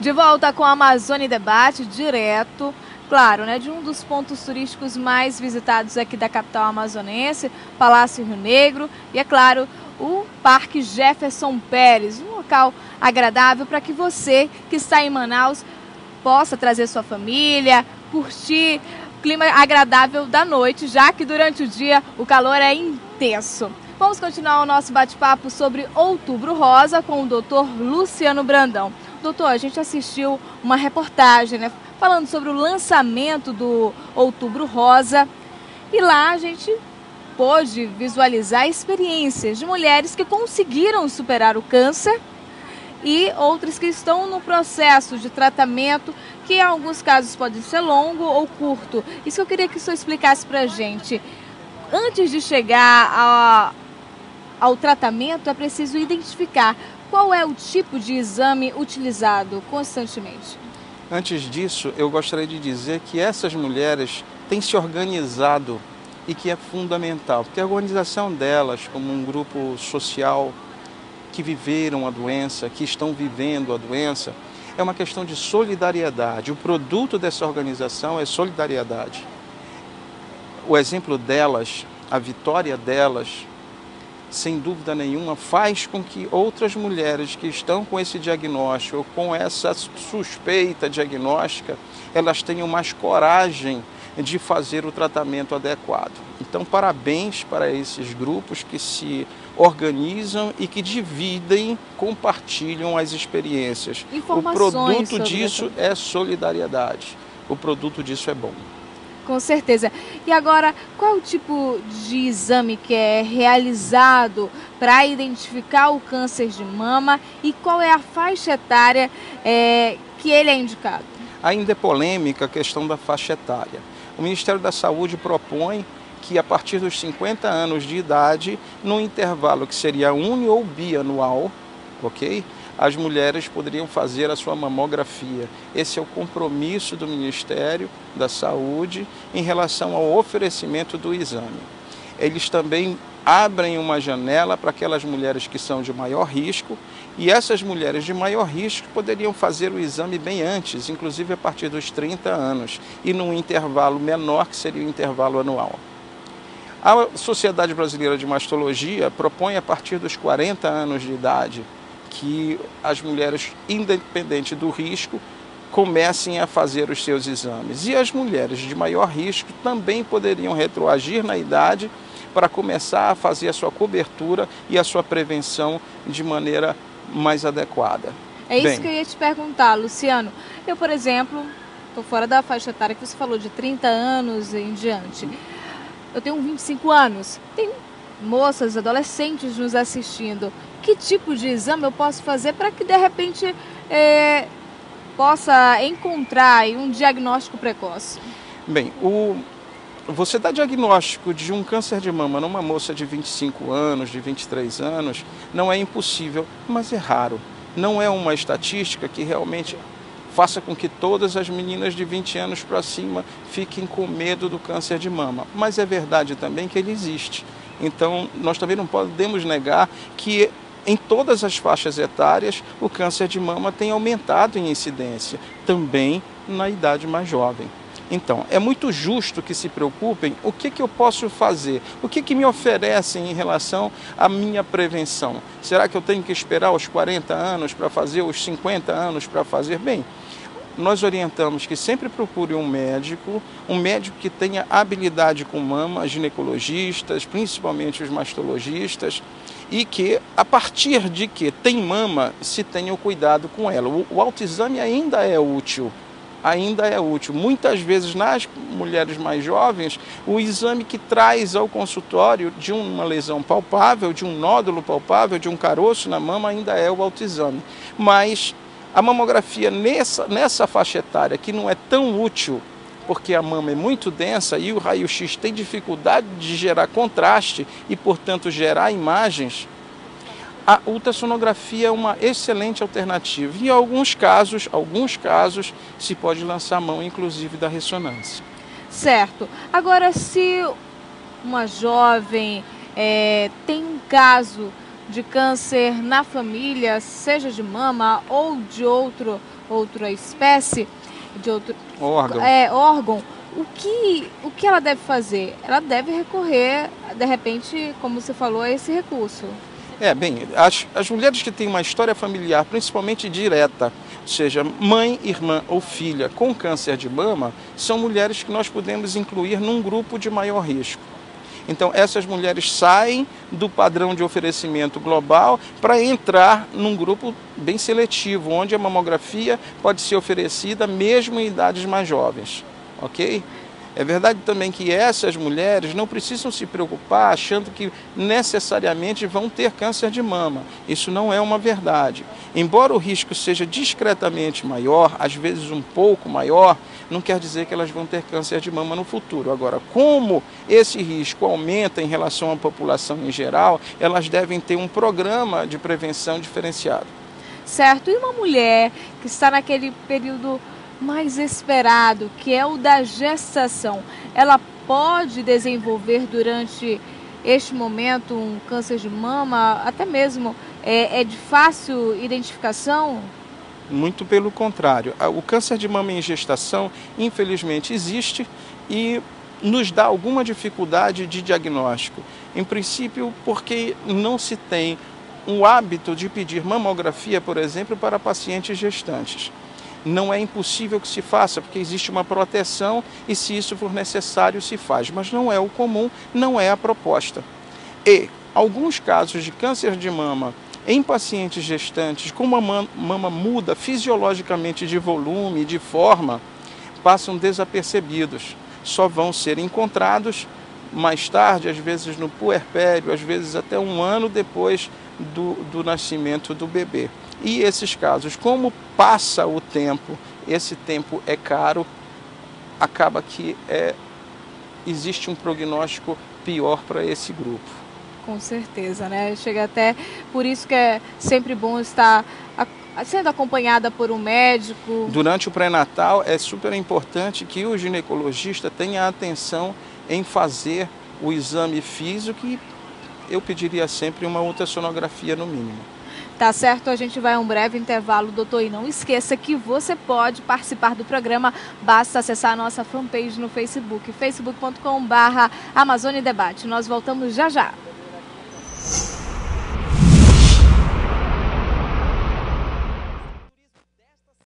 De volta com a Amazônia em Debate, direto, claro, né, de um dos pontos turísticos mais visitados aqui da capital amazonense, Palácio Rio Negro, e é claro, o Parque Jefferson Pérez, um local agradável para que você que está em Manaus possa trazer sua família, curtir o clima agradável da noite, já que durante o dia o calor é intenso. Vamos continuar o nosso bate-papo sobre Outubro Rosa com o Dr. Luciano Brandão. Doutor, a gente assistiu uma reportagem, né, falando sobre o lançamento do Outubro Rosa e lá a gente pôde visualizar experiências de mulheres que conseguiram superar o câncer e outras que estão no processo de tratamento, que em alguns casos pode ser longo ou curto. Isso eu queria que o senhor explicasse para a gente. Antes de chegar ao tratamento, é preciso identificar qual é o tipo de exame utilizado constantemente. Antes disso, eu gostaria de dizer que essas mulheres têm se organizado e que é fundamental, porque a organização delas como um grupo social que viveram a doença, que estão vivendo a doença, é uma questão de solidariedade. O produto dessa organização é solidariedade. O exemplo delas, a vitória delas, sem dúvida nenhuma, faz com que outras mulheres que estão com esse diagnóstico, ou com essa suspeita diagnóstica, elas tenham mais coragem de fazer o tratamento adequado. Então, parabéns para esses grupos que se organizam e que dividem, compartilham as experiências. O produto disso é solidariedade. O produto disso é bom. Com certeza. E agora, qual é o tipo de exame que é realizado para identificar o câncer de mama e qual é a faixa etária que ele é indicado? Ainda é polêmica a questão da faixa etária. O Ministério da Saúde propõe que a partir dos 50 anos de idade, num intervalo que seria uni ou bianual, ok? As mulheres poderiam fazer a sua mamografia. Esse é o compromisso do Ministério da Saúde em relação ao oferecimento do exame. Eles também abrem uma janela para aquelas mulheres que são de maior risco e essas mulheres de maior risco poderiam fazer o exame bem antes, inclusive a partir dos 30 anos e num intervalo menor que seria o intervalo anual. A Sociedade Brasileira de Mastologia propõe a partir dos 40 anos de idade que as mulheres, independente do risco, comecem a fazer os seus exames. E as mulheres de maior risco também poderiam retroagir na idade para começar a fazer a sua cobertura e a sua prevenção de maneira mais adequada. É isso que eu ia te perguntar, Luciano. Eu, por exemplo, estou fora da faixa etária que você falou, de 30 anos em diante. Eu tenho 25 anos. Tem moças, adolescentes nos assistindo. Que tipo de exame eu posso fazer para que, de repente, possa encontrar um diagnóstico precoce? Bem, você dar diagnóstico de um câncer de mama numa moça de 25 anos, de 23 anos, não é impossível, mas é raro. Não é uma estatística que realmente faça com que todas as meninas de 20 anos para cima fiquem com medo do câncer de mama. Mas é verdade também que ele existe. Então, nós também não podemos negar que em todas as faixas etárias o câncer de mama tem aumentado em incidência, também na idade mais jovem. Então, é muito justo que se preocupem o que eu posso fazer, o que me oferecem em relação à minha prevenção. Será que eu tenho que esperar os 40 anos para fazer, os 50 anos para fazer? Bem, nós orientamos que sempre procure um médico que tenha habilidade com mama, ginecologistas, principalmente os mastologistas, e que, a partir de que tem mama, se tenha o cuidado com ela. O autoexame ainda é útil. Muitas vezes nas mulheres mais jovens, o exame que traz ao consultório de uma lesão palpável, de um nódulo palpável, de um caroço na mama, ainda é o autoexame. Mas a mamografia nessa faixa etária, que não é tão útil, porque a mama é muito densa e o raio-x tem dificuldade de gerar contraste e, portanto, gerar imagens, a ultrassonografia é uma excelente alternativa. E em alguns casos, se pode lançar mão, inclusive, da ressonância. Certo. Agora, se uma jovem tem um caso de câncer na família, seja de mama ou de outra espécie, de outro órgão, o que ela deve fazer? Ela deve recorrer, de repente, como você falou, a esse recurso. Bem, as mulheres que têm uma história familiar, principalmente direta, ou seja, mãe, irmã ou filha com câncer de mama, são mulheres que nós podemos incluir num grupo de maior risco. Então, essas mulheres saem do padrão de oferecimento global para entrar num grupo bem seletivo, onde a mamografia pode ser oferecida mesmo em idades mais jovens, ok? É verdade também que essas mulheres não precisam se preocupar achando que necessariamente vão ter câncer de mama. Isso não é uma verdade. Embora o risco seja discretamente maior, às vezes um pouco maior, não quer dizer que elas vão ter câncer de mama no futuro. Agora, como esse risco aumenta em relação à população em geral, elas devem ter um programa de prevenção diferenciado. Certo. E uma mulher que está naquele período mais esperado, que é o da gestação, ela pode desenvolver durante este momento um câncer de mama, até mesmo é de fácil identificação? Muito pelo contrário. O câncer de mama em gestação, infelizmente, existe e nos dá alguma dificuldade de diagnóstico. Em princípio, porque não se tem o hábito de pedir mamografia, por exemplo, para pacientes gestantes. Não é impossível que se faça, porque existe uma proteção e, se isso for necessário, se faz. Mas não é o comum, não é a proposta. E alguns casos de câncer de mama em pacientes gestantes, como a mama muda fisiologicamente de volume e de forma, passam desapercebidos. Só vão ser encontrados mais tarde, às vezes no puerpério, às vezes até um ano depois do nascimento do bebê. E esses casos, como passa o tempo, esse tempo é caro, acaba que existe um prognóstico pior para esse grupo. Com certeza, né? Chega até, por isso que é sempre bom estar sendo acompanhada por um médico. Durante o pré-natal é super importante que o ginecologista tenha atenção em fazer o exame físico e eu pediria sempre uma ultrassonografia no mínimo. Tá certo, a gente vai a um breve intervalo, doutor, e não esqueça que você pode participar do programa, basta acessar a nossa fanpage no Facebook, facebook.com/Amazônia Debate. Nós voltamos já já.